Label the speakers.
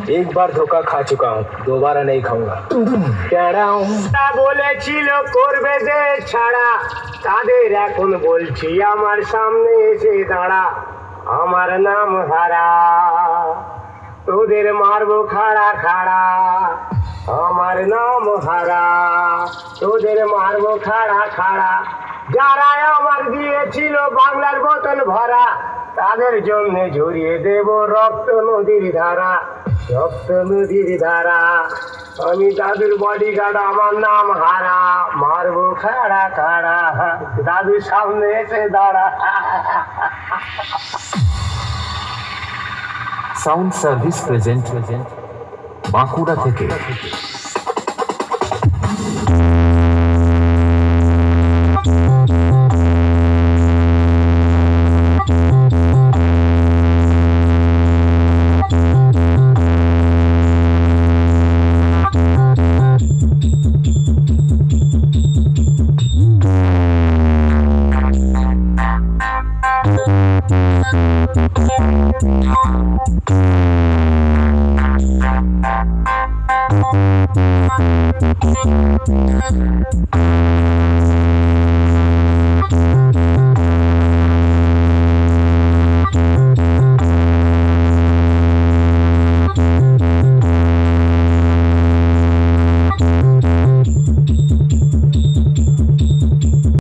Speaker 1: एक बार धोखा खा चुका हूँ, दोबारा नहीं खाऊंगा। বলেছিল করবে যে ছাড়া, তাদের এখন বলছি আমার সামনে এসে দাঁড়া। আমার নাম হারা, তোদের মারবো খাড়া খাড়া। আমার নাম হারা, তোদের মারবো খাড়া খাড়া। যারা আমার দিয়েছিল বাংলার বোতল ভরা, তাদের জন্য ঝরিয়ে দেব রক্ত নদীর ধারা, রক্ত নদীর ধারা। আমি দাদুর বডিগার্ড, আমার নাম হারা, মারবো খাড়া খাড়া। দাদুর সামনে এসে দাঁড়া।
Speaker 2: সাউন্ড সার্ভিস প্রেজেন্ট বাঁকুড়া থেকে।